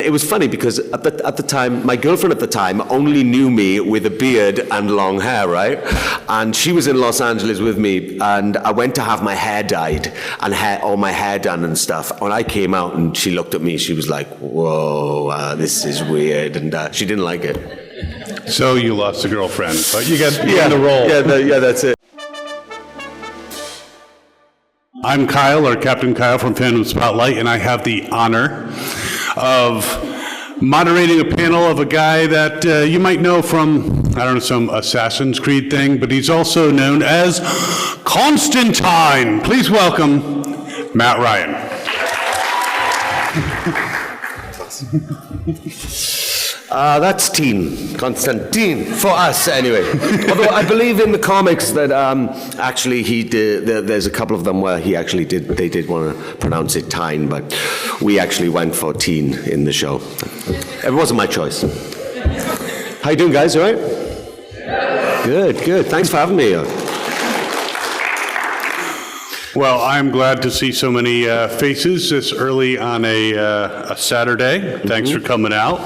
it was funny because at the time, my girlfriend at the time only knew me with a beard and long hair, right? And she was in Los Angeles with me, and I went to have my hair dyed and all my hair done and stuff. When I came out and she looked at me, she was like, whoa, this is weird, and she didn't like it. So you lost a girlfriend, but you got in the role. Yeah, that's it. I'm Kyle, or Captain Kyle from Fandom Spotlite, and I have the honor of moderating a panel of a guy that you might know from, I don't know, some Assassin's Creed thing, but he's also known as Constantine. Please welcome Matt Ryan. That's Constantine, for us anyway. Although I believe in the comics that actually he did, there's a couple of them where they did want to pronounce it Tyne, but we actually went for Teen in the show. It wasn't my choice. How you doing, guys, all right? Good. Thanks for having me here. Well, I'm glad to see so many faces this early on a Saturday. Thanks for coming out.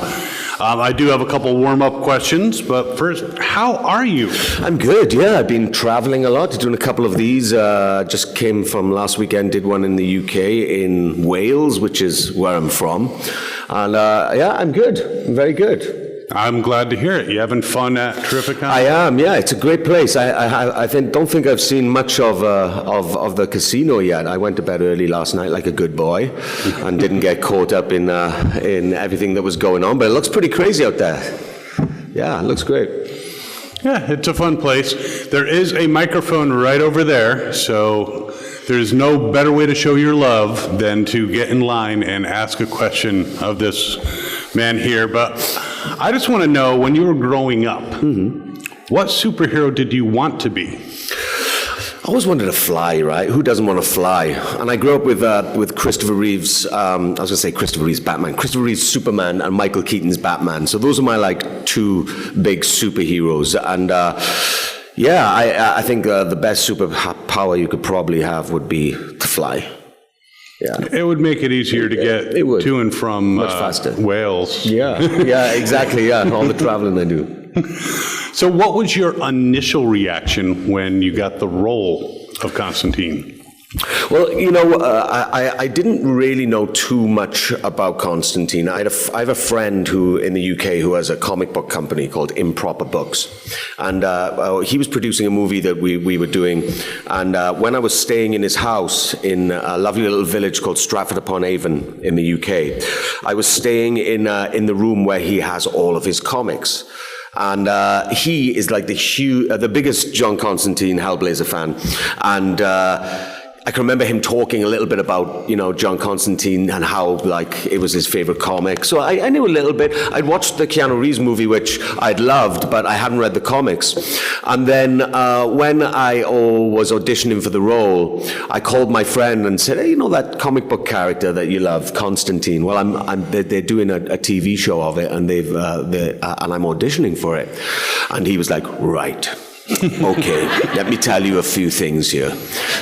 I do have a couple warm-up questions, but first, how are you? I'm good, yeah. I've been traveling a lot, doing a couple of these. Just came from last weekend, did one in the UK, in Wales, which is where I'm from. And I'm good. I'm very good. I'm glad to hear it. You having fun at Terrificon? I am, yeah. It's a great place. I don't think I've seen much of the casino yet. I went to bed early last night like a good boy and didn't get caught up in everything that was going on. But it looks pretty crazy out there. Yeah, it looks great. Yeah, it's a fun place. There is a microphone right over there, so there's no better way to show your love than to get in line and ask a question of this man here. But I just want to know, when you were growing up, what superhero did you want to be? I always wanted to fly, right? Who doesn't want to fly? And I grew up with Christopher Reeves, I was going to say Christopher Reeves Batman, Christopher Reeves Superman and Michael Keaton's Batman. So those are my two big superheroes. And I think the best superpower you could probably have would be to fly. Yeah. It would make it easier to get to and from much faster. Wales. Yeah, exactly, all the traveling I do. So what was your initial reaction when you got the role of Constantine? Well, I didn't really know too much about Constantine. I have a friend in the UK who has a comic book company called Improper Books. And he was producing a movie that we were doing. And when I was staying in his house in a lovely little village called Stratford-upon-Avon in the UK, I was staying in the room where he has all of his comics. And he is like the biggest John Constantine Hellblazer fan. And I can remember him talking a little bit about, John Constantine and how, it was his favorite comic. So I knew a little bit. I'd watched the Keanu Reeves movie, which I'd loved, but I hadn't read the comics. And then when I was auditioning for the role, I called my friend and said, hey, that comic book character that you love, Constantine? Well, they're doing a TV show of it, and and I'm auditioning for it. And he was like, right. Okay, let me tell you a few things here.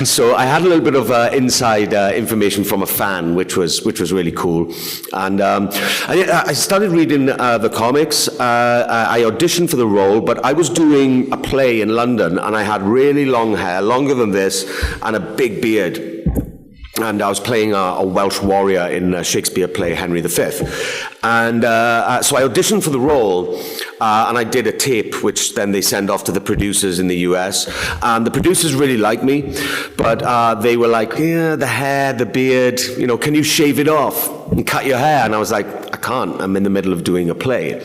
So I had a little bit of inside information from a fan, which was really cool. And I started reading the comics. I auditioned for the role, but I was doing a play in London, and I had really long hair, longer than this, and a big beard. And I was playing a Welsh warrior in a Shakespeare play, Henry V. And so I auditioned for the role, and I did a tape, which then they send off to the producers in the US. And the producers really liked me, but they were like, yeah, the hair, the beard, can you shave it off and cut your hair? And I was like, I can't. I'm in the middle of doing a play.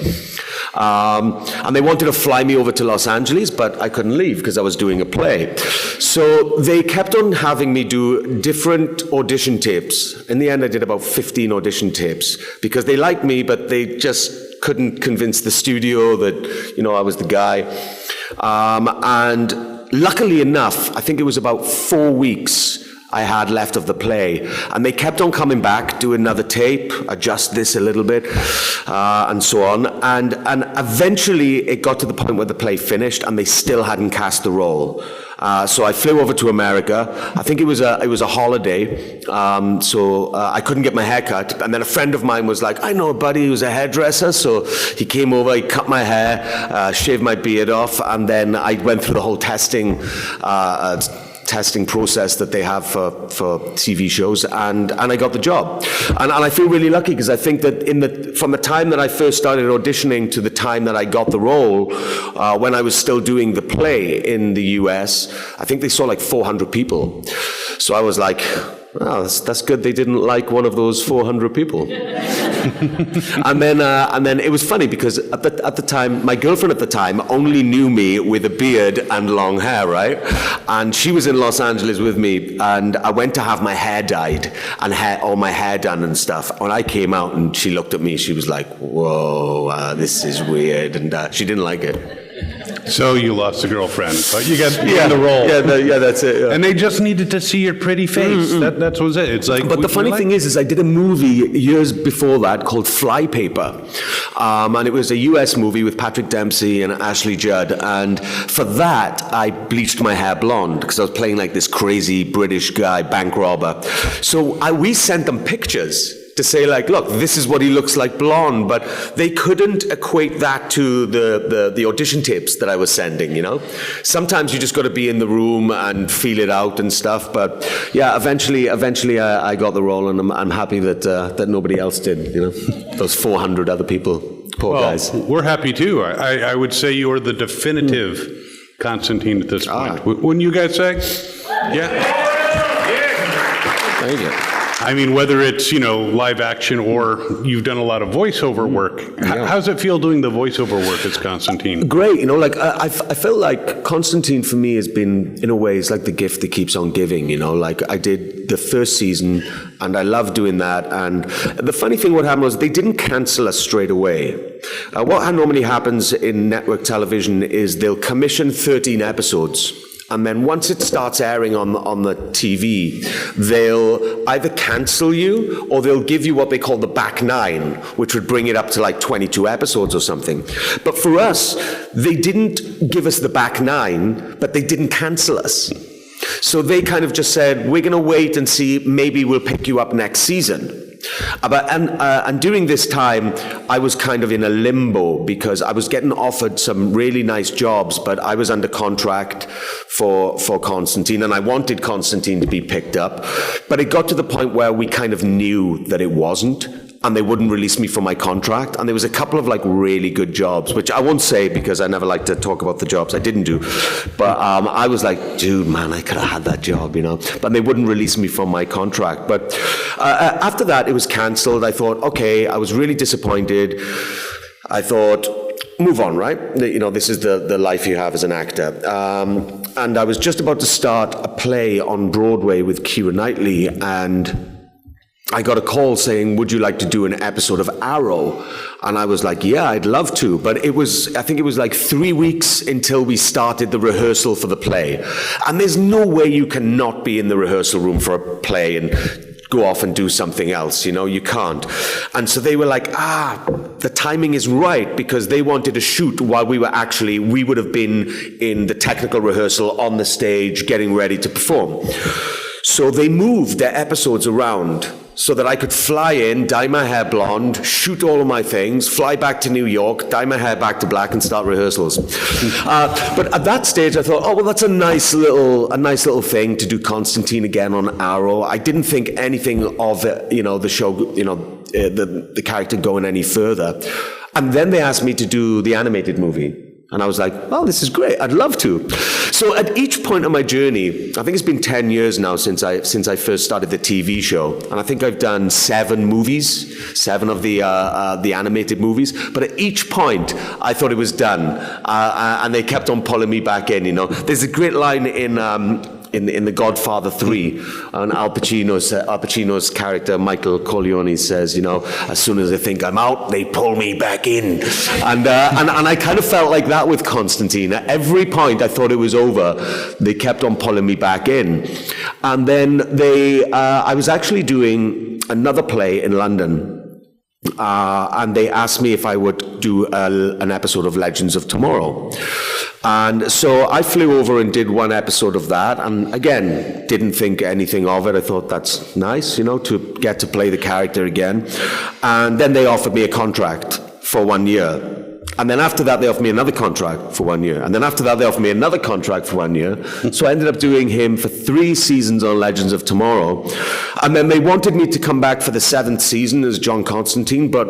And they wanted to fly me over to Los Angeles, but I couldn't leave because I was doing a play. So they kept on having me do different audition tapes. In the end, I did about 15 audition tapes because they liked me, but they just couldn't convince the studio that, I was the guy. And luckily enough, I think it was about 4 weeks I had left of the play. And they kept on coming back, do another tape, adjust this a little bit, and so on. And eventually it got to the point where the play finished and they still hadn't cast the role. So I flew over to America. I think it was a holiday, so I couldn't get my hair cut. And then a friend of mine was like, I know a buddy who's a hairdresser. So he came over, he cut my hair, shaved my beard off, and then I went through the whole testing process that they have for TV shows, and I got the job. And I feel really lucky because I think that from the time that I first started auditioning to the time that I got the role, when I was still doing the play in the US, I think they saw like 400 people. So I was like, oh, that's good they didn't like one of those 400 people. and then it was funny because at the time, my girlfriend at the time only knew me with a beard and long hair, right? And she was in Los Angeles with me, and I went to have my hair dyed and all my hair done and stuff. When I came out and she looked at me, she was like, whoa, this is weird, and she didn't like it. So you lost a girlfriend, but you got the role. Yeah, that's it. Yeah. And they just needed to see your pretty face. That was it. It's like. But the funny thing is I did a movie years before that called Flypaper, and it was a US movie with Patrick Dempsey and Ashley Judd. And for that, I bleached my hair blonde because I was playing like this crazy British guy, bank robber. So we sent them pictures to say like, look, this is what he looks like blonde, but they couldn't equate that to the audition tapes that I was sending, you know? Sometimes you just got to be in the room and feel it out and stuff, but yeah, eventually I got the role, and I'm happy that nobody else did, you know? Those 400 other people, poor guys. We're happy too. I would say you're the definitive Constantine at this point. Wouldn't you guys say? Yeah. Thank you. I mean, whether it's, live action or you've done a lot of voiceover work. How's it feel doing the voiceover work as Constantine? Great. I felt like Constantine for me has been, in a way, it's like the gift that keeps on giving, Like I did the first season and I love doing that. And the funny thing what happened was they didn't cancel us straight away. What normally happens in network television is they'll commission 13 episodes. And then once it starts airing on the TV, they'll either cancel you or they'll give you what they call the back nine, which would bring it up to like 22 episodes or something. But for us, they didn't give us the back nine, but they didn't cancel us. So they kind of just said, we're going to wait and see, maybe we'll pick you up next season. And during this time, I was kind of in a limbo because I was getting offered some really nice jobs, but I was under contract for Constantine, and I wanted Constantine to be picked up. But it got to the point where we kind of knew that it wasn't, and they wouldn't release me from my contract. And there was a couple of like really good jobs, which I won't say because I never like to talk about the jobs I didn't do. But I was like, dude, man, I could have had that job, But they wouldn't release me from my contract. But after that, it was cancelled. I thought, okay, I was really disappointed. I thought, move on, right? This is the life you have as an actor. And I was just about to start a play on Broadway with Keira Knightley, and I got a call saying, would you like to do an episode of Arrow? And I was like, yeah, I'd love to. But I think it was like 3 weeks until we started the rehearsal for the play. And there's no way you can not be in the rehearsal room for a play and go off and do something else, you can't. And so they were like, the timing is right, because they wanted to shoot while we would have been in the technical rehearsal on the stage getting ready to perform. So they moved their episodes around so that I could fly in, dye my hair blonde, shoot all of my things, fly back to New York, dye my hair back to black, and start rehearsals. But at that stage, I thought, well, that's a nice little thing to do Constantine again on Arrow. I didn't think anything of it, the show, the character going any further. And then they asked me to do the animated movie. And I was like, well, this is great. I'd love to. So at each point of my journey, I think it's been 10 years now since I first started the TV show. And I think I've done 7 movies, 7 of the animated movies. But at each point, I thought it was done. And they kept on pulling me back in, There's a great line in in The Godfather 3, and Al Pacino's character, Michael Corleone, says, you know, as soon as they think I'm out, they pull me back in. And I kind of felt like that with Constantine. At every point I thought it was over, they kept on pulling me back in. And then I was actually doing another play in London, and they asked me if I would do an episode of Legends of Tomorrow. And so I flew over and did one episode of that, and again, didn't think anything of it. I thought that's nice, you know, to get to play the character again. And then they offered me a contract for 1 year. And then after that, they offered me another contract for 1 year. And then after that, they offered me another contract for 1 year. So I ended up doing him for 3 seasons on Legends of Tomorrow. And then they wanted me to come back for the 7th season as John Constantine, but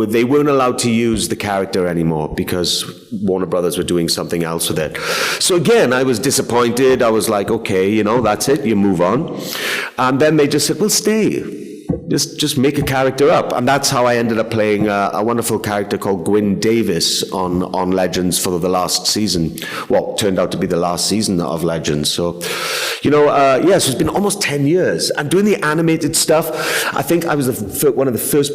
they weren't allowed to use the character anymore because Warner Brothers were doing something else with it. So again, I was disappointed. I was like, okay, you know, that's it, you move on. And then they just said, well, stay. Just make a character up. And that's how I ended up playing a wonderful character called Gwyn Davis on Legends for the last season. Well, turned out to be the last season of Legends. So, you know, yes, it's been almost 10 years. And doing the animated stuff, I think I was one of the first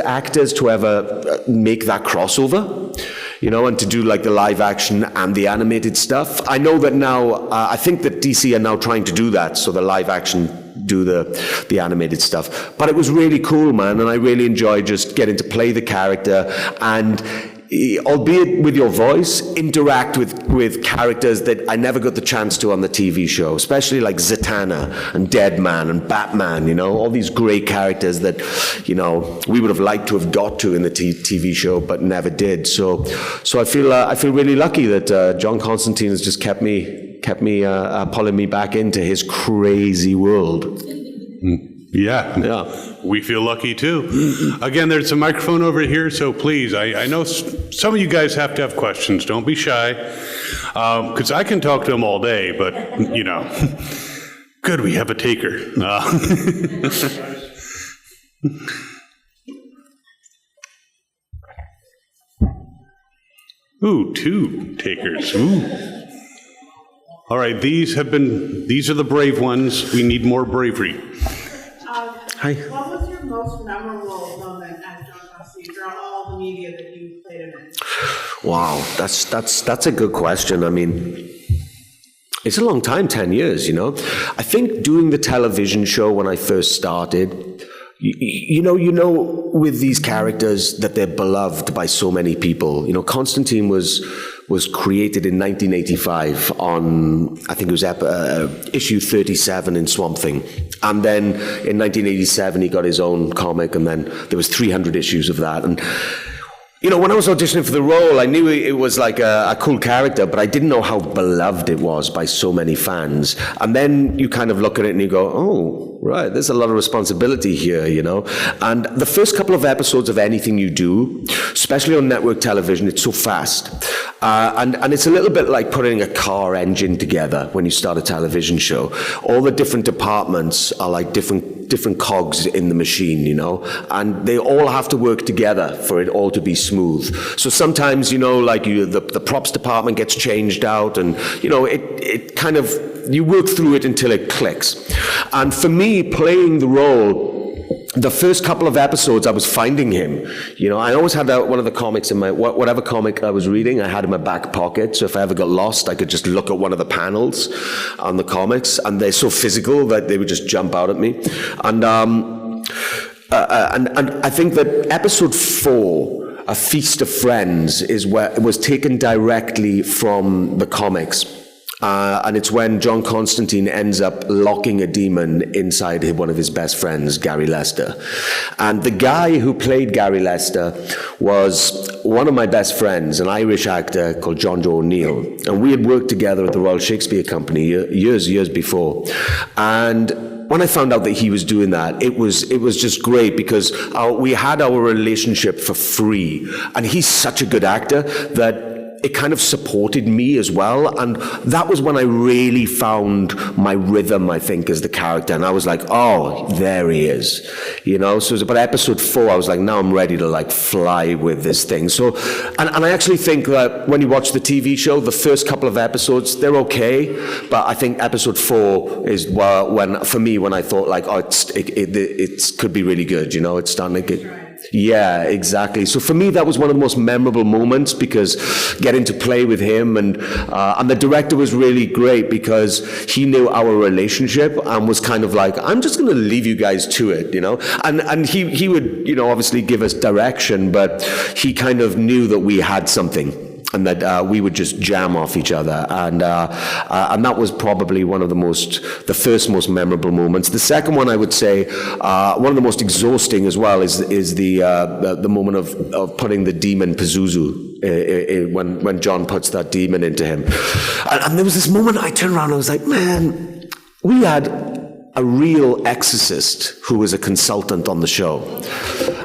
actors to ever make that crossover. You know, and to do like the live action and the animated stuff. I know that now, I think that DC are now trying to do that, so the live action do the animated stuff. But it was really cool, man, and I really enjoyed just getting to play the character and, albeit with your voice, interact with characters that I never got the chance to on the TV show, especially like Zatanna and Deadman and Batman, you know, all these great characters that, you know, we would have liked to have got to in the TV show, but never did. So I feel really lucky that John Constantine has just kept me pulling me back into his crazy world. Yeah. We feel lucky too. Again, there's a microphone over here, so please, I know some of you guys have to have questions. Don't be shy, because I can talk to them all day, but, you know, good, we have a taker. Ooh, 2 takers. Ooh. All right, these are the brave ones. We need more bravery. Hi. What was your most memorable moment as John Constantine throughout all the media that you played in? Wow, that's a good question. I mean, it's a long time, 10 years, you know. I think doing the television show when I first started, you know, with these characters that they're beloved by so many people. You know, Constantine was created in 1985 on, I think it was issue 37 in Swamp Thing. And then in 1987, he got his own comic, and then there was 300 issues of that. And, you know, when I was auditioning for the role, I knew it was like a cool character, but I didn't know how beloved it was by so many fans. And then you kind of look at it and you go, oh, right, there's a lot of responsibility here, you know. And the first couple of episodes of anything you do, especially on network television, it's so fast. And it's a little bit like putting a car engine together when you start a television show. All the different departments are like different cogs in the machine, you know, and they all have to work together for it all to be smooth. So sometimes, you know, like the props department gets changed out, and, you know, it kind of, you work through it until it clicks. And for me, playing the role, the first couple of episodes, I was finding him. You know, I always had one of the comics in my, whatever comic I was reading, I had in my back pocket. So if I ever got lost, I could just look at one of the panels on the comics, and they're so physical that they would just jump out at me. And I think that episode 4, A Feast of Friends, is where it was taken directly from the comics. And it's when John Constantine ends up locking a demon inside one of his best friends, Gary Lester. And the guy who played Gary Lester was one of my best friends, an Irish actor called John Joe O'Neill. And we had worked together at the Royal Shakespeare Company years before. And when I found out that he was doing that, it was just great, because we had our relationship for free. And he's such a good actor that it kind of supported me as well. And that was when I really found my rhythm, I think, as the character. And I was like, oh, there he is. You know, so it was about episode 4, I was like, now I'm ready to like fly with this thing. So, and I actually think that when you watch the TV show, the first couple of episodes, they're okay. But I think episode 4 is when, for me, when I thought like, oh, it could be really good. You know, it's starting to get... Yeah, exactly. So for me, that was one of the most memorable moments, because getting to play with him and the director was really great, because he knew our relationship and was kind of like, I'm just going to leave you guys to it, you know. And he would, you know, obviously give us direction, but he kind of knew that we had something, and that we would just jam off each other, and that was probably one of the first most memorable moments. The second one, I would say, one of the most exhausting as well, is the moment of putting the demon Pazuzu when John puts that demon into him, and there was this moment I turned around and I was like, man, we had a real exorcist who was a consultant on the show.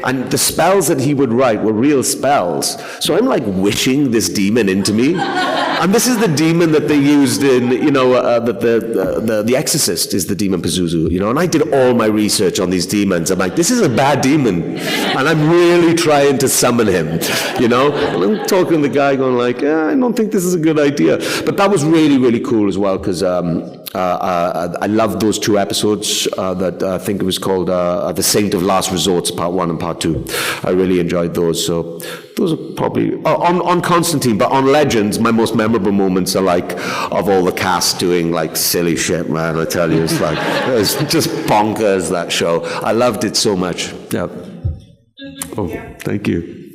And the spells that he would write were real spells. So I'm like wishing this demon into me. And this is the demon that they used in, you know, the Exorcist is the demon Pazuzu, you know. And I did all my research on these demons. I'm like, this is a bad demon. And I'm really trying to summon him, you know. And I'm talking to the guy going like, I don't think this is a good idea. But that was really, really cool as well, because I loved those 2 episodes that I think it was called The Saint of Last Resorts, Part 1 and Part 2. I really enjoyed those. So those are probably... on Constantine, but on Legends, my most memorable moments are like of all the cast doing like silly shit, man. I tell you, it's like, it was just bonkers, that show. I loved it so much. Yeah. Oh, thank you.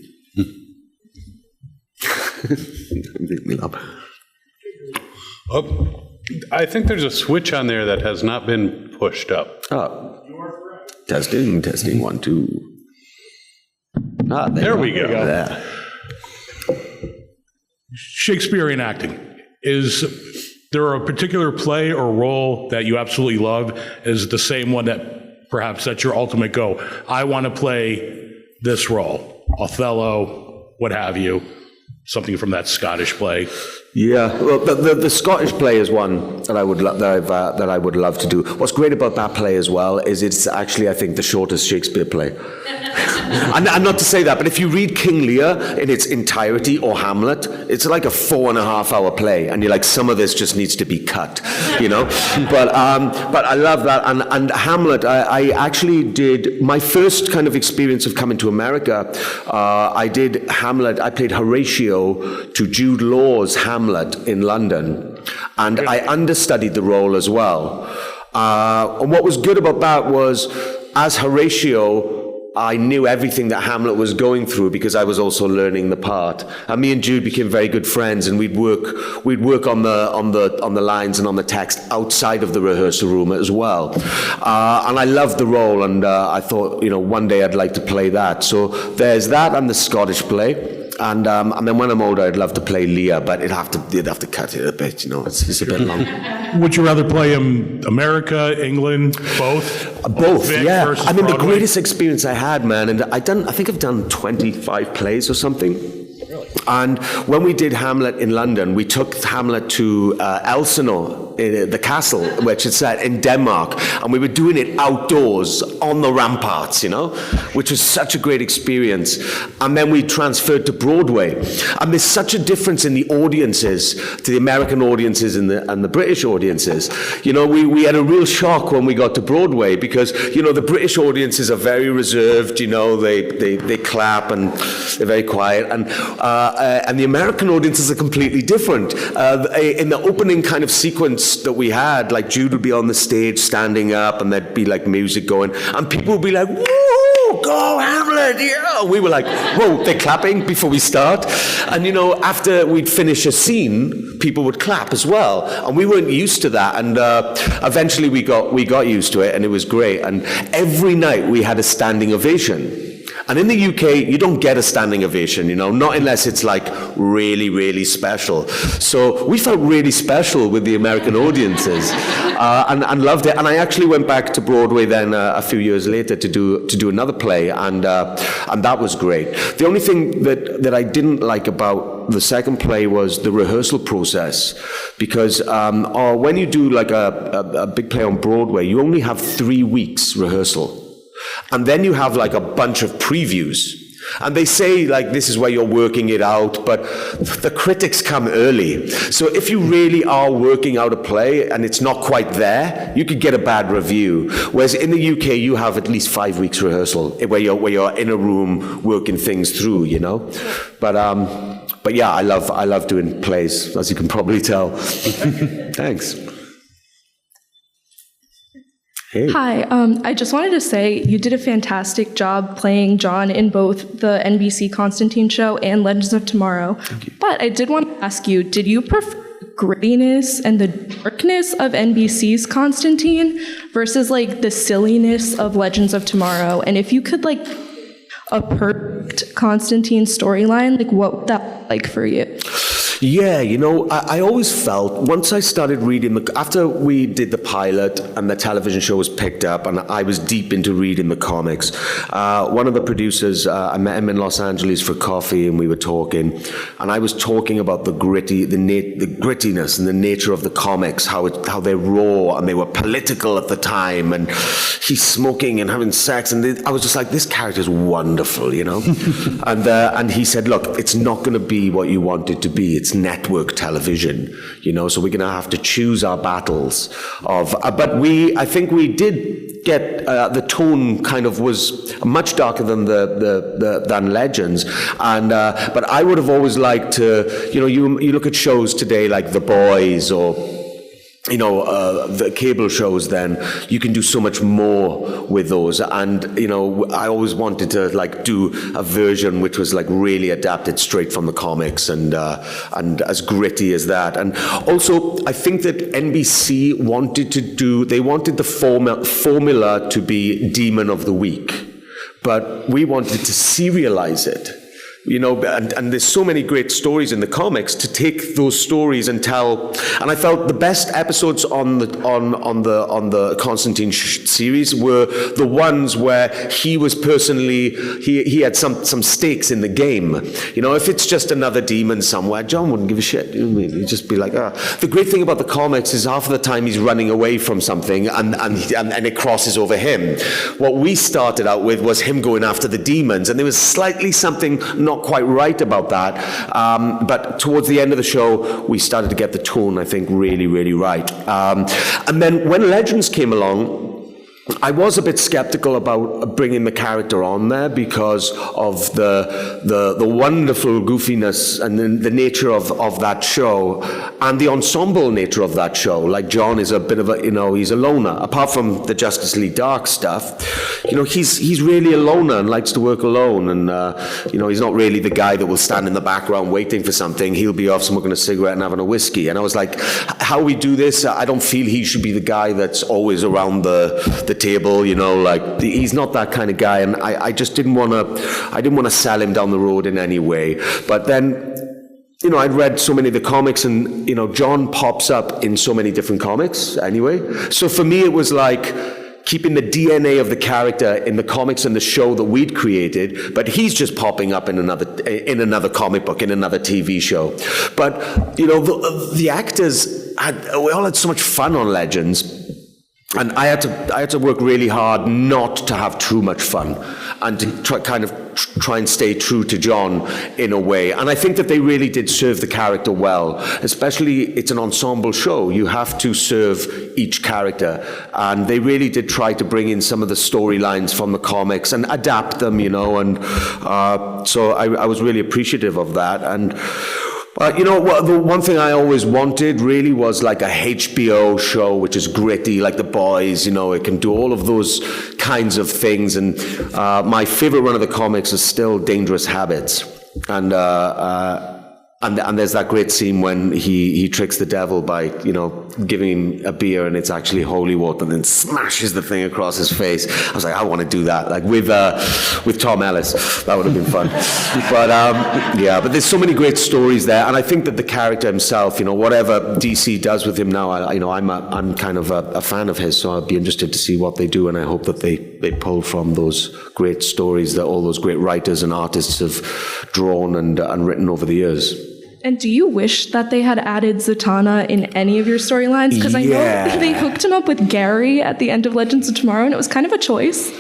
Make me laugh. Oh. I think there's a switch on there that has not been pushed up. Oh. Testing, 1, 2. There we go. There. Shakespearean acting. Is there a particular play or role that you absolutely love? Is the same one that perhaps that's your ultimate go? I want to play this role, Othello, what have you, something from that Scottish play. Yeah, well, the Scottish play is one that I would that I would love to do. What's great about that play as well is it's actually, I think, the shortest Shakespeare play. and not to say that, but if you read King Lear in its entirety or Hamlet, it's like a 4.5-hour play, and you're like, some of this just needs to be cut, you know. But I love that, and Hamlet. I actually did my first kind of experience of coming to America. I did Hamlet. I played Horatio to Jude Law's Hamlet in London, and I understudied the role as well. And what was good about that was, as Horatio, I knew everything that Hamlet was going through because I was also learning the part. And me and Jude became very good friends, and we'd work on the lines and on the text outside of the rehearsal room as well. And I loved the role, and I thought, you know, one day I'd like to play that. So there's that and the Scottish play. And then when I'm older, I'd love to play Lear, but you'd have to cut it a bit, you know. It's a bit long. Would you rather play him America, England, both? Both, Vic yeah. versus I mean, the Broadway? greatest experience I had, man, and I think I've done 25 plays or something. Really? And when we did Hamlet in London, we took Hamlet to Elsinore, the castle, which is set in Denmark, and we were doing it outdoors on the ramparts, you know, which was such a great experience. And then we transferred to Broadway, and there's such a difference in the audiences to the American audiences and the British audiences. You know, we had a real shock when we got to Broadway, because, you know, the British audiences are very reserved, you know, they clap and they're very quiet, and the American audiences are completely different. In the opening kind of sequence that we had, like Jude would be on the stage standing up, and there'd be like music going, and people would be like, woo, go Hamlet, yeah. We were like, whoa, they're clapping before we start. And you know, after we'd finish a scene, people would clap as well, and we weren't used to that. And eventually we got used to it, and it was great. And every night we had a standing ovation. And in the UK, you don't get a standing ovation, you know, not unless it's like really, really special. So we felt really special with the American audiences, and loved it. And I actually went back to Broadway then a few years later to do another play, and that was great. The only thing that I didn't like about the second play was the rehearsal process, because when you do like a big play on Broadway, you only have 3 weeks rehearsal. And then you have like a bunch of previews. And they say, like, this is where you're working it out, but the critics come early. So if you really are working out a play and it's not quite there, you could get a bad review. Whereas in the UK, you have at least 5 weeks rehearsal where you're in a room working things through, you know? But yeah, I love doing plays, as you can probably tell. Thanks. Hey. Hi, I just wanted to say you did a fantastic job playing John in both the NBC Constantine show and Legends of Tomorrow. But I did want to ask you, did you prefer the grittiness and the darkness of NBC's Constantine versus like the silliness of Legends of Tomorrow? And if you could like a perfect Constantine storyline, like what would that look like for you? Yeah, you know, I always felt, once I started reading, after we did the pilot and the television show was picked up and I was deep into reading the comics, one of the producers, I met him in Los Angeles for coffee and we were talking, and I was talking about the grittiness and the nature of the comics, how they're raw and they were political at the time, and he's smoking and having sex, and I was just like, this character's wonderful, you know? And he said, look, it's not going to be what you want it to be. It's network television, you know, so we're going to have to choose our battles of, but I think we did get, the tone kind of was much darker than than Legends, and, but I would have always liked to, you know, you look at shows today like The Boys or, you know, the cable shows, then you can do so much more with those. And, you know, I always wanted to like do a version which was like really adapted straight from the comics and as gritty as that. And also, I think that NBC wanted the formula to be Demon of the Week, but we wanted to serialize it. You know, and there's so many great stories in the comics to take those stories and tell. And I felt the best episodes on the Constantine series were the ones where he was personally he had some stakes in the game. You know, if it's just another demon somewhere, John wouldn't give a shit. You know what I mean? He'd just be like, ah. The great thing about the comics is half of the time he's running away from something and it crosses over him. What we started out with was him going after the demons, and there was slightly something not quite right about that, but towards the end of the show we started to get the tone, I think, really, really right. And then when Legends came along, I was a bit skeptical about bringing the character on there because of the wonderful goofiness and the nature of that show and the ensemble nature of that show. Like, John is a bit of a, you know, he's a loner. Apart from the Justice League Dark stuff, you know, he's really a loner and likes to work alone. And, you know, he's not really the guy that will stand in the background waiting for something. He'll be off smoking a cigarette and having a whiskey. And I was like, how we do this? I don't feel he should be the guy that's always around the table, you know, like, he's not that kind of guy, and I just didn't want to sell him down the road in any way. But then, you know, I'd read so many of the comics, and, you know, John pops up in so many different comics anyway. So for me, it was like keeping the DNA of the character in the comics and the show that we'd created, but he's just popping up in another comic book, in another TV show. But, you know, the actors we all had so much fun on Legends. And I had to work really hard not to have too much fun and to try and stay true to John in a way. And I think that they really did serve the character well. Especially, it's an ensemble show. You have to serve each character. And they really did try to bring in some of the storylines from the comics and adapt them, you know. And so I was really appreciative of that. And you know, the one thing I always wanted really was like a HBO show which is gritty, like The Boys, you know, it can do all of those kinds of things. And my favorite run of the comics is still Dangerous Habits. And there's that great scene when he tricks the devil by, you know, giving him a beer and it's actually holy water, and then smashes the thing across his face. I was like, I want to do that, like with Tom Ellis. That would have been fun. But yeah, but there's so many great stories there, and I think that the character himself, you know, whatever DC does with him now, you know, I'm kind of a fan of his, so I'll be interested to see what they do, and I hope that they pull from those great stories that all those great writers and artists have drawn and written over the years. And do you wish that they had added Zatanna in any of your storylines? Because I know they hooked him up with Gary at the end of Legends of Tomorrow, and it was kind of a choice.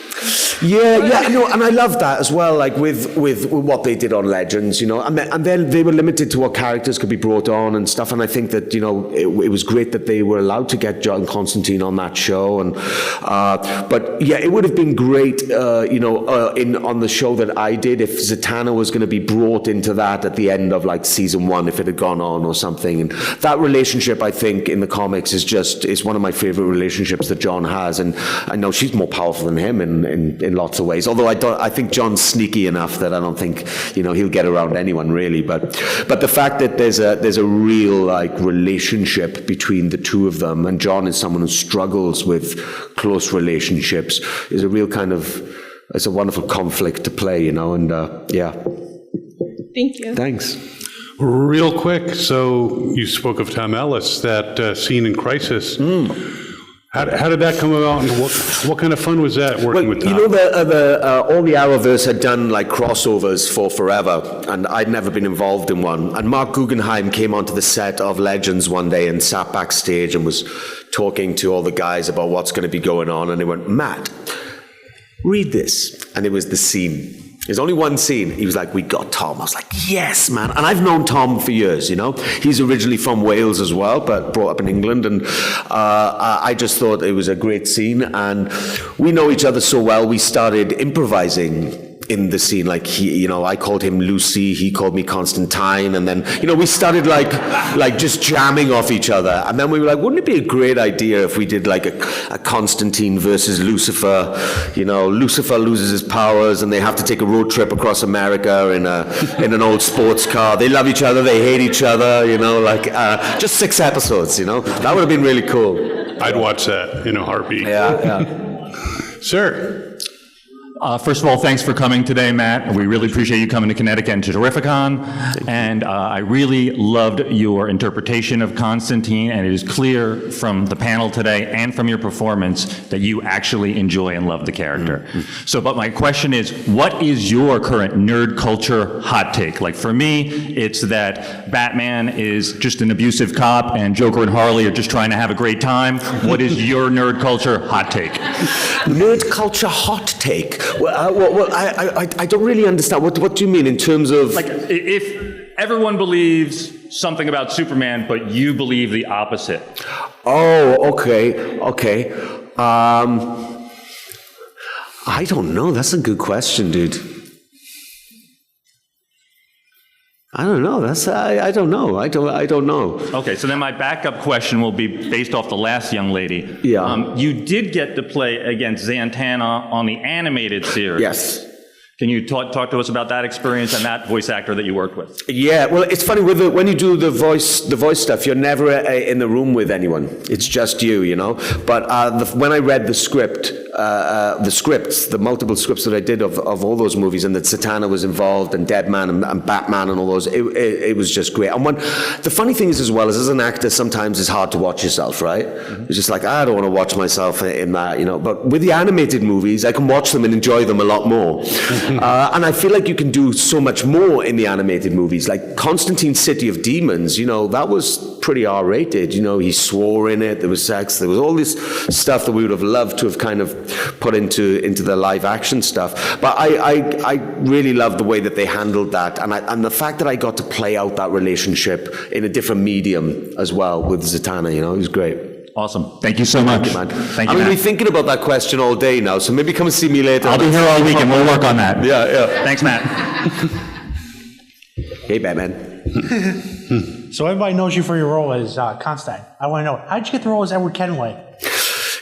Yeah, no, and I love that as well, like with what they did on Legends, and then they were limited to what characters could be brought on and stuff, and I think that, it was great that they were allowed to get John Constantine on that show, and but yeah, it would have been great, on the show that I did, if Zatanna was going to be brought into that at the end of like season 1, if it had gone on or something, and that relationship, I think, in the comics is one of my favorite relationships that John has, and I know she's more powerful than him in lots of ways. Although I think John's sneaky enough that I don't think he'll get around anyone really. But the fact that there's a real like relationship between the two of them, and John is someone who struggles with close relationships, is a real kind of, it's a wonderful conflict to play, and yeah. Thank you. Thanks. Real quick, so you spoke of Tom Ellis, that scene in Crisis. How did that come about, and what kind of fun was that working with Tom? All the Arrowverse had done like crossovers for forever, and I'd never been involved in one. And Mark Guggenheim came onto the set of Legends one day and sat backstage and was talking to all the guys about what's going to be going on, and they went, "Matt, read this," and it was the scene. There's only one scene. He was like, "We got Tom." I was like, "Yes, man." And I've known Tom for years, He's originally from Wales as well, but brought up in England. And I just thought it was a great scene. And we know each other so well, we started improvising in the scene. Like I called him Lucy, he called me Constantine. And then, we started like just jamming off each other. And then we were like, wouldn't it be a great idea if we did like a Constantine versus Lucifer? Lucifer loses his powers and they have to take a road trip across America in an old sports car. They love each other, they hate each other, just 6 episodes, That would have been really cool. I'd watch that in a heartbeat. Yeah. Sir. First of all, thanks for coming today, Matt. We really appreciate you coming to Connecticut and to Terrificon. And I really loved your interpretation of Constantine, and it is clear from the panel today and from your performance that you actually enjoy and love the character. So, but my question is, what is your current nerd culture hot take? Like for me, it's that Batman is just an abusive cop and Joker and Harley are just trying to have a great time. What is your nerd culture hot take? Nerd culture hot take? Well, I don't really understand. What do you mean in terms of... Like, if everyone believes something about Superman, but you believe the opposite. Oh, okay. I don't know. That's a good question, dude. I don't know. I don't know. I don't know. Okay, so then my backup question will be based off the last young lady. Yeah. You did get to play against Zatanna on the animated series. Yes. Can you talk to us about that experience and that voice actor that you worked with? Yeah, well, it's funny when you do the voice stuff, you're never in the room with anyone. It's just you, But when I read the multiple scripts that I did of all those movies, and that Zatanna was involved, and Deadman and Batman and all those, it was just great. And the funny thing is as well, is as an actor, sometimes it's hard to watch yourself, right? It's just like, I don't want to watch myself in that, But with the animated movies, I can watch them and enjoy them a lot more. And I feel like you can do so much more in the animated movies. Like Constantine City of Demons, that was pretty R-rated. He swore in it, there was sex, there was all this stuff that we would have loved to have kind of put into the live action stuff. But I really love the way that they handled that. And the fact that I got to play out that relationship in a different medium as well with Zatanna, it was great. Awesome. Thank you so much. Thank you, man. Thank you, I'm going to Matt. be thinking about that question all day now, so maybe come and see me later. I'll be here all week and we'll work on that. Yeah. Thanks, Matt. Hey, Batman. So everybody knows you for your role as Constantine. I want to know, how'd you get the role as Edward Kenway?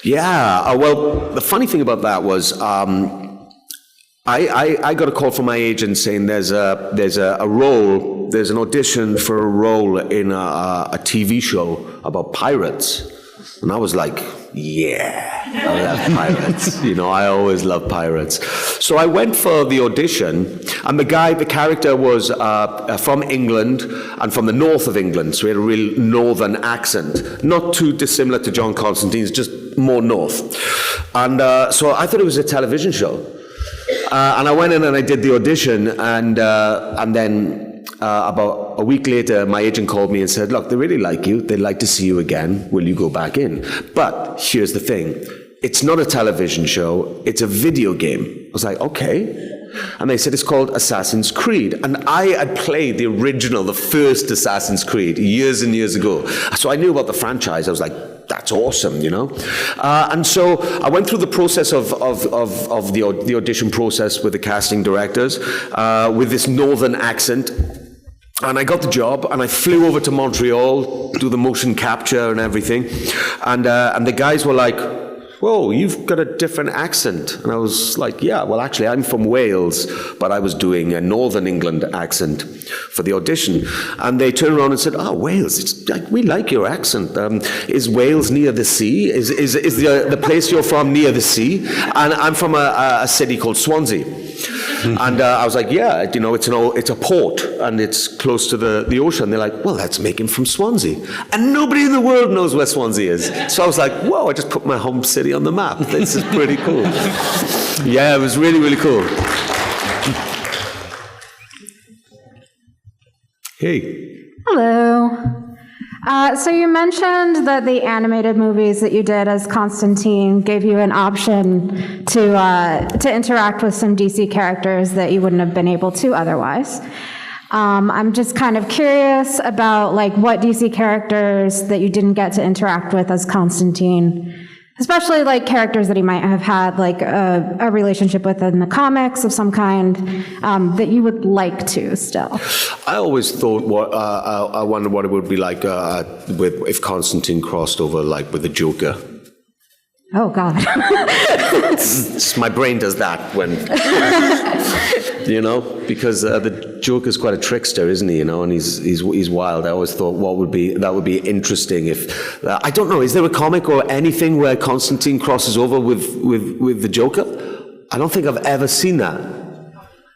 Yeah, well, the funny thing about that was I got a call from my agent saying there's a role, there's an audition for a role in a TV show about pirates. And I was like, yeah, I love pirates. I always love pirates. So I went for the audition, and the character was from England and from the north of England. So he had a real northern accent, not too dissimilar to John Constantine's, just more north. And so I thought it was a television show. And I went in and I did the audition, and then about a week later, my agent called me and said, look, they really like you. They'd like to see you again. Will you go back in? But here's the thing. It's not a television show. It's a video game. I was like, okay. And they said it's called Assassin's Creed. And I had played the original, the first Assassin's Creed years and years ago. So I knew about the franchise. I was like, that's awesome, you know? And so I went through the process of the audition process with the casting directors with this northern accent. And I got the job, and I flew over to Montreal, do the motion capture and everything. And the guys were like, whoa, you've got a different accent. And I was like, yeah, well, actually, I'm from Wales, but I was doing a Northern England accent for the audition. And they turned around and said, oh, Wales, we like your accent. Is Wales near the sea? Is the place you're from near the sea? And I'm from a city called Swansea. And I was like, yeah, you know, it's a port, and it's close to the ocean. They're like, well, let's make him from Swansea. And nobody in the world knows where Swansea is. So I was like, whoa, I just put my home city on the map. This is pretty cool. Yeah, it was really, really cool. Hey. Hello. So you mentioned that the animated movies that you did as Constantine gave you an option to interact with some DC characters that you wouldn't have been able to otherwise. I'm just kind of curious about like what DC characters that you didn't get to interact with as Constantine, especially like characters that he might have had like a relationship with in the comics of some kind that you would like to still. I always thought I wonder what it would be like if Constantine crossed over like with the Joker. Oh God. My brain does that when, you know, because the Joker's quite a trickster, isn't he? You know, and he's wild. I always thought that would be interesting if I don't know. Is there a comic or anything where Constantine crosses over with the Joker? I don't think I've ever seen that.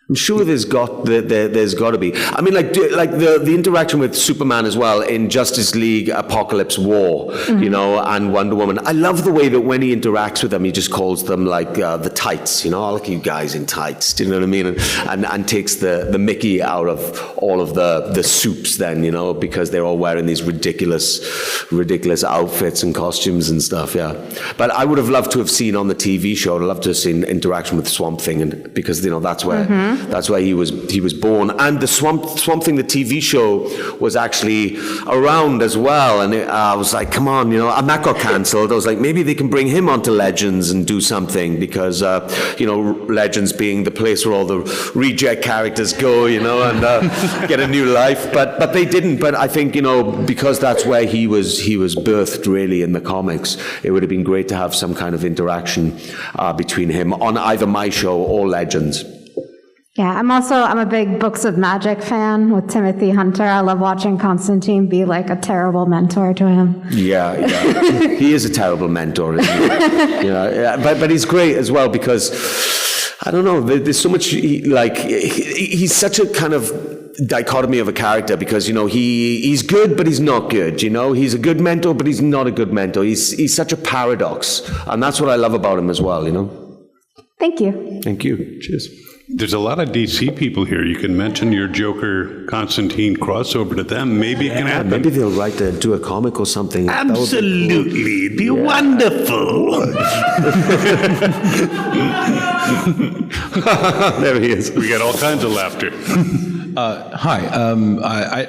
I'm sure there's got to be. I mean, like the interaction with Superman as well in Justice League, Apokolips War, you know, and Wonder Woman. I love the way that when he interacts with them, he just calls them like the tights, you know, I like you guys in tights. Do you know what I mean? And takes the Mickey out of all of the soups then, you know, because they're all wearing these ridiculous outfits and costumes and stuff. Yeah, but I would have loved to have seen on the TV show. I'd love to have seen interaction with Swamp Thing, and because you know that's where. That's where he was born. And the Swamp Thing, the TV show, was actually around as well. And I was like, come on, you know, and that got cancelled. I was like, maybe they can bring him onto Legends and do something because, you know, Legends being the place where all the reject characters go, you know, and get a new life. But they didn't. But I think, you know, because that's where he was birthed really in the comics, it would have been great to have some kind of interaction between him on either my show or Legends. Yeah, I'm a big Books of Magic fan with Timothy Hunter. I love watching Constantine be like a terrible mentor to him. Yeah. He is a terrible mentor, isn't he? You know, yeah, but he's great as well because, I don't know, there's so much, he's such a kind of dichotomy of a character because, you know, he's good, but he's not good, you know? He's a good mentor, but he's not a good mentor. He's such a paradox, and that's what I love about him as well, you know? Thank you. Thank you. Cheers. There's a lot of DC people here. You can mention your Joker Constantine crossover to them. Maybe it can happen. Maybe they'll do a comic or something. Absolutely. It'd be wonderful. There he is. We got all kinds of laughter. Hi.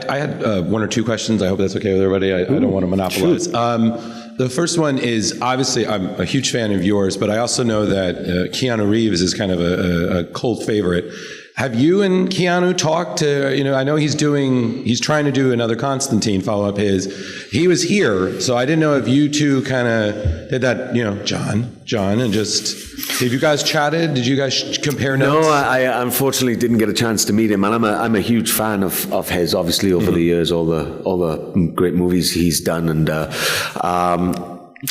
I had one or two questions. I hope that's okay with everybody. I don't want to monopolize. The first one is, obviously, I'm a huge fan of yours, but I also know that Keanu Reeves is kind of a cult favorite. Have you and Keanu talked to, you know, I know he's trying to do another Constantine, follow up his. He was here, so I didn't know if you two kind of did that, you know, John, and just, have you guys chatted? Did you guys compare notes? No, I unfortunately didn't get a chance to meet him, and I'm a huge fan of his, obviously, over the years, all the great movies he's done, and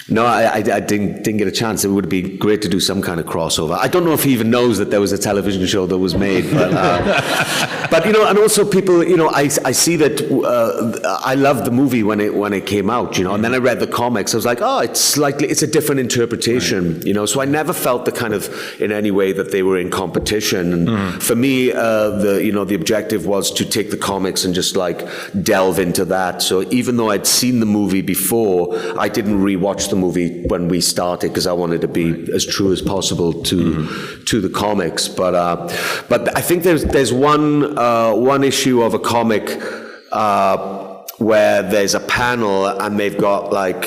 No, I didn't get a chance. It would be great to do some kind of crossover. I don't know if he even knows that there was a television show that was made, but and also people, I see that I loved the movie when it came out, and then I read the comics. I was like, oh, it's a different interpretation, So I never felt the kind of in any way that they were in competition. And for me, the objective was to take the comics and just like delve into that. So even though I'd seen the movie before, I didn't rewatch the movie when we started because I wanted to be as true as possible to the comics. But I think there's one issue of a comic where there's a panel and they've got like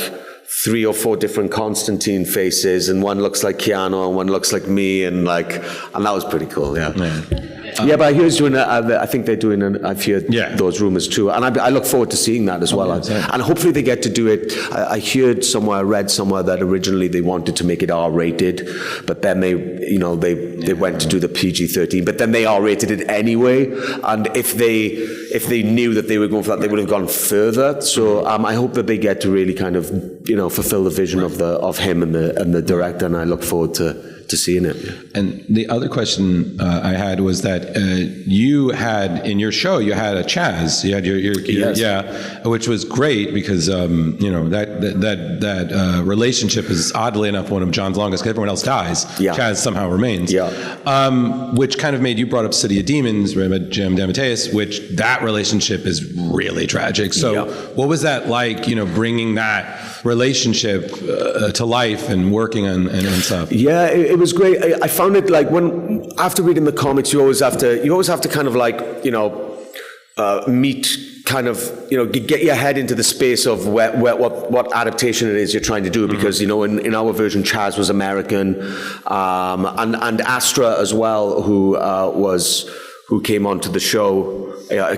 3 or 4 different Constantine faces, and one looks like Keanu and one looks like me, and that was pretty cool. Yeah. But I hear he's doing. I think they're doing. I've heard those rumors too, and I look forward to seeing that as well. And hopefully they get to do it. I read somewhere that originally they wanted to make it R-rated, but then they went to do the PG-13, but then they R-rated it anyway. And if they knew that they were going for that, they would have gone further. So I hope that they get to really kind of fulfill the vision of him and the director, and I look forward to seeing it. And the other question I had was that you had in your show, you had a Chaz. You had your which was great because that relationship is oddly enough one of John's longest. Because everyone else dies. Yeah. Chaz somehow remains. Yeah. Which kind of made you brought up City of Demons, Jim DeMatteis, which that relationship is really tragic. So what was that like? Bringing that relationship to life and working on stuff. Yeah, it was great. I found it like after reading the comics, you always have to kind of like meet kind of get your head into the space of what adaptation it is you're trying to do, because in our version Chaz was American, and Astra as well, who came onto the show.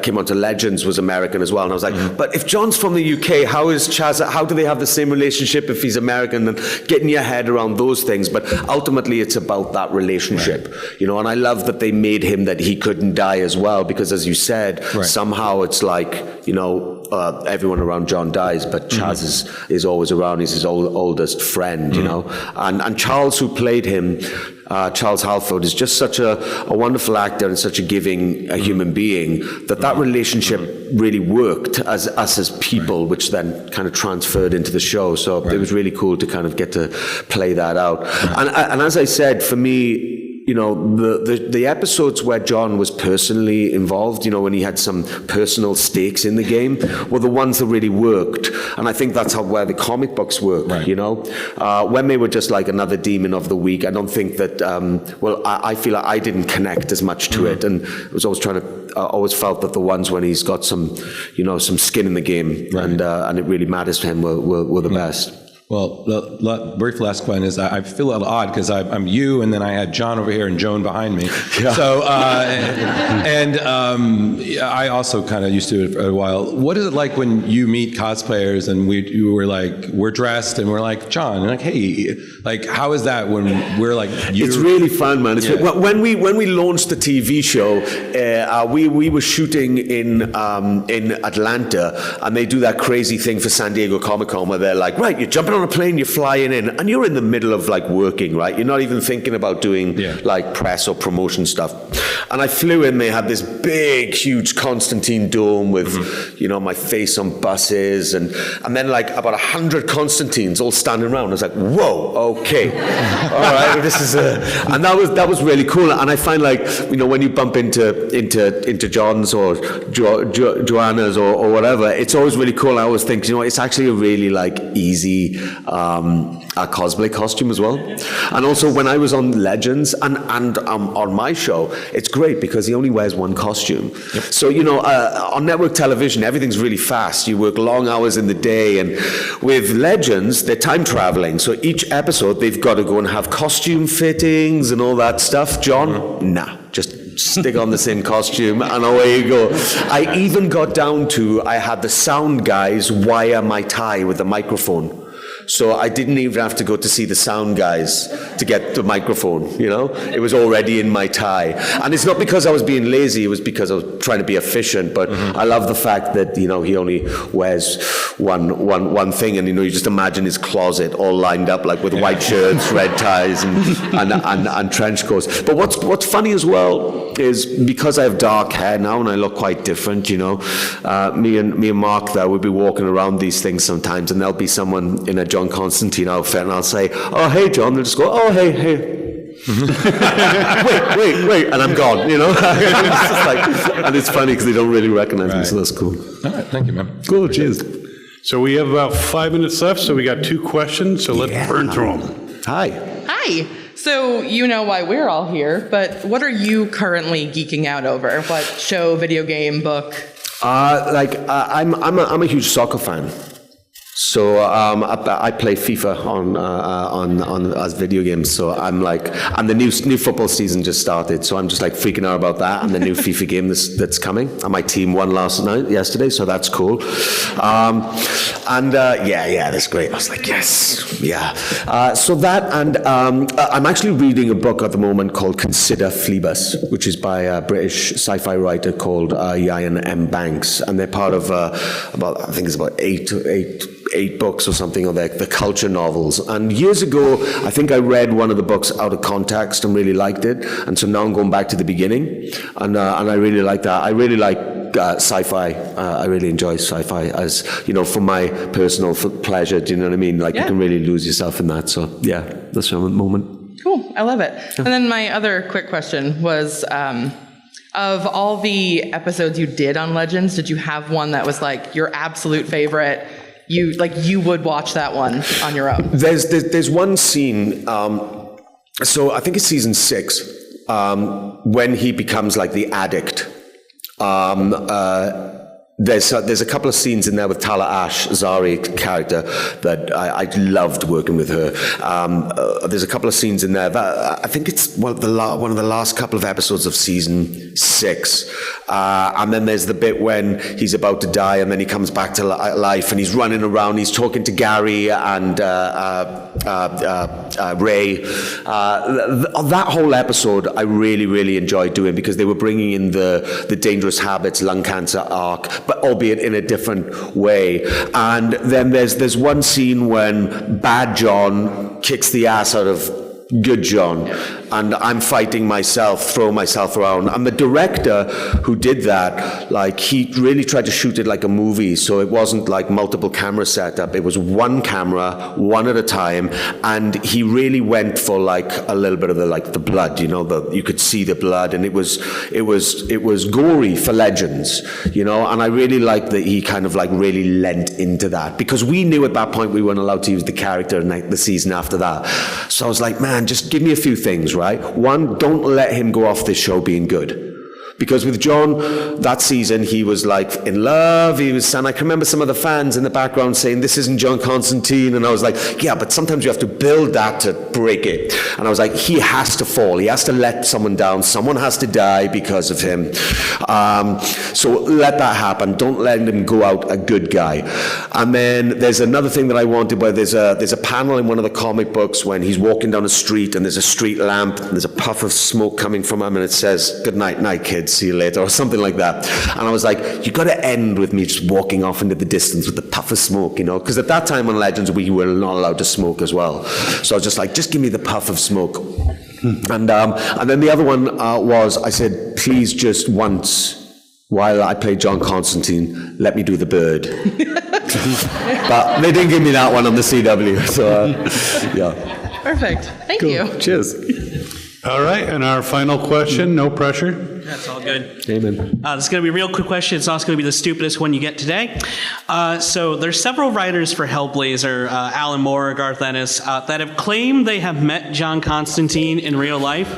Came onto Legends, was American as well, and I was like, but if John's from the UK, how is Chaz? How do they have the same relationship if he's American? And getting your head around those things, but ultimately it's about that relationship, And I love that they made him that he couldn't die as well, because as you said, somehow it's like everyone around John dies, but Chaz is always around. He's his oldest friend, and Charles, who played him. Charles Halford is just such a wonderful actor and such a giving human being that relationship really worked as people, which then kind of transferred into the show. So it was really cool to kind of get to play that out. And as I said, for me, the episodes where John was personally involved, when he had some personal stakes in the game, were the ones that really worked. And I think that's where the comic books work, When they were just like another demon of the week, I don't think that, I feel like I didn't connect as much to it. And I was always always felt that the ones when he's got some skin in the game and it really matters to him were the best. Well, the brief last question is, I feel a little odd because I'm you, and then I had John over here and Joan behind me. Yeah. So, I also kind of used to do it for a while. What is it like when you meet cosplayers and you were like, we're dressed and we're like, John, and like, hey, like, how is that when we're like, It's really fun, man. When we launched the TV show, we were shooting in Atlanta, and they do that crazy thing for San Diego Comic-Con where they're like, right, you're jumping on a plane, you're flying in, and you're in the middle of like working, right? You're not even thinking about doing like press or promotion stuff. And I flew in, they had this big, huge Constantine dome with, my face on buses, and then like about 100 Constantines all standing around. I was like, whoa, okay. All right, this is and that was really cool. And I find like, when you bump into John's or Joanna's or whatever, it's always really cool. I always think, it's actually a really like easy a cosplay costume as well. And also when I was on Legends and on my show, it's great because he only wears one costume. Yep. So, on network television, everything's really fast. You work long hours in the day, and with Legends, they're time traveling. So each episode, they've got to go and have costume fittings and all that stuff. John, nah, just stick on the same costume and away you go. I even got down to, I had the sound guys wire my tie with the microphone. So I didn't even have to go to see the sound guys to get the microphone, you know? It was already in my tie. And it's not because I was being lazy, it was because I was trying to be efficient. But I love the fact that, you know, he only wears one thing, and, you know, you just imagine his closet all lined up, like with white shirts, red ties, and trench coats. But what's funny as well is because I have dark hair now and I look quite different, you know, me and Mark there, we'll be walking around these things sometimes, and there'll be someone in a John Constantine outfit, and I'll say, "Oh, hey, John." They'll just go, "Oh, hey." wait, and I'm gone, you know? It's just like, and it's funny because they don't really recognize me, so that's cool. All right, thank you, man. Cool, cheers. So we have about 5 minutes left, so we got 2 questions, so let's burn through them. Hi. Hi. So you know why we're all here, but what are you currently geeking out over? What show, video game, book? I'm a huge soccer fan. So I play FIFA on as video games. So I'm like, and the new football season just started. So I'm just like freaking out about that and the new FIFA game that's coming. And my team won yesterday, so that's cool. That's great. I was like, yes, yeah. So that, and I'm actually reading a book at the moment called Consider Phoebus, which is by a British sci-fi writer called Iain M. Banks, and they're part of I think it's about eight books or something, or the culture novels. And years ago, I think I read one of the books out of context and really liked it. And so now I'm going back to the beginning, and I really like that. I really like sci-fi. I really enjoy sci-fi as, you know, for my personal pleasure. Do you know what I mean? Like, you can really lose yourself in that. So yeah, that's the moment. Cool, I love it. And then my other quick question was, of all the episodes you did on Legends, did you have one that was like your absolute favorite? You would watch that one on your own? There's one scene, so I think it's season 6, when he becomes like the addict. There's a couple of scenes in there with Tala Ash, Zari character, that I loved working with her. There's a couple of scenes in there that I think it's one of the last couple of episodes of season 6. And then there's the bit when he's about to die and then he comes back to life and he's running around, he's talking to Gary and Ray. That whole episode I really, really enjoyed doing because they were bringing in the Dangerous Habits lung cancer arc, but albeit in a different way. And then there's one scene when Bad John kicks the ass out of Good John, and I'm fighting myself, throwing myself around. And the director who did that, like, he really tried to shoot it like a movie, so it wasn't like multiple camera setup. It was one camera, one at a time, and he really went for like a little bit of the blood, you know, you could see the blood, and it was gory for Legends, you know. And I really liked that he kind of like really lent into that, because we knew at that point we weren't allowed to use the character in like the season after that. So I was like, man, just give me a few things, right? One, don't let him go off this show being good. Because with John, that season, he was like in love, and I can remember some of the fans in the background saying, this isn't John Constantine, and I was like, yeah, but sometimes you have to build that to break it. And I was like, he has to fall, he has to let someone down, someone has to die because of him. So let that happen, don't let him go out a good guy. And then there's another thing that I wanted, where there's a panel in one of the comic books when he's walking down a street, and there's a street lamp, and there's a puff of smoke coming from him, and it says, good night, kids. See you later, or something like that. And I was like, you got to end with me just walking off into the distance with the puff of smoke, you know, because at that time on Legends we were not allowed to smoke as well. So I was just like, just give me the puff of smoke. And then the other one was, I said, please just once, while I play John Constantine, let me do the bird. But they didn't give me that one on the CW, so yeah. Perfect. Thank you. Cheers. All right, and our final question, no pressure. That's all good. Amen. This is going to be a real quick question. It's also going to be the stupidest one you get today. So there's several writers for Hellblazer, Alan Moore, Garth Ennis, that have claimed they have met John Constantine in real life.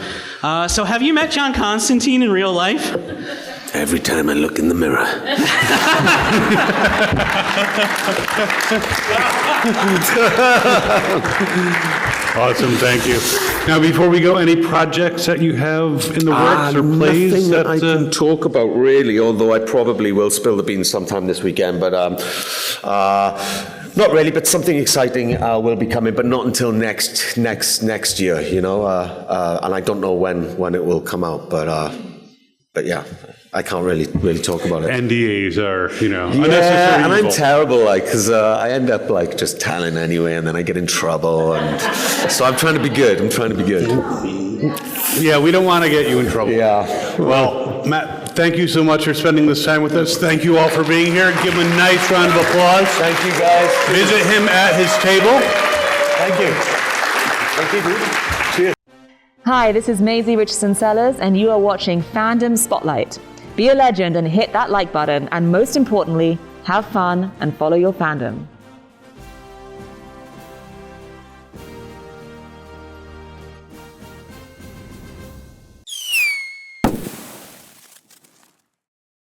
So have you met John Constantine in real life? Every time I look in the mirror. Awesome, thank you. Now, before we go, any projects that you have in the works or plays? Nothing that I can talk about, really, although I probably will spill the beans sometime this weekend. But Not really, but something exciting will be coming, but not until next year, you know. And I don't know when it will come out, but yeah, I can't really talk about it. NDAs are, unnecessary Yeah, and I'm evil. terrible, like, because I end up like just telling anyway, and then I get in trouble, and so I'm trying to be good. Yeah, we don't want to get you in trouble. Yeah. Well, Matt, thank you so much for spending this time with us. Thank you all for being here. Give him a nice round of applause. Thank you, guys. Visit him at his table. Thank you. Thank you, dude. Cheers. Hi, this is Maisie Richardson-Sellers, and you are watching Fandom Spotlight. Be a legend and hit that like button, and most importantly, have fun and follow your fandom.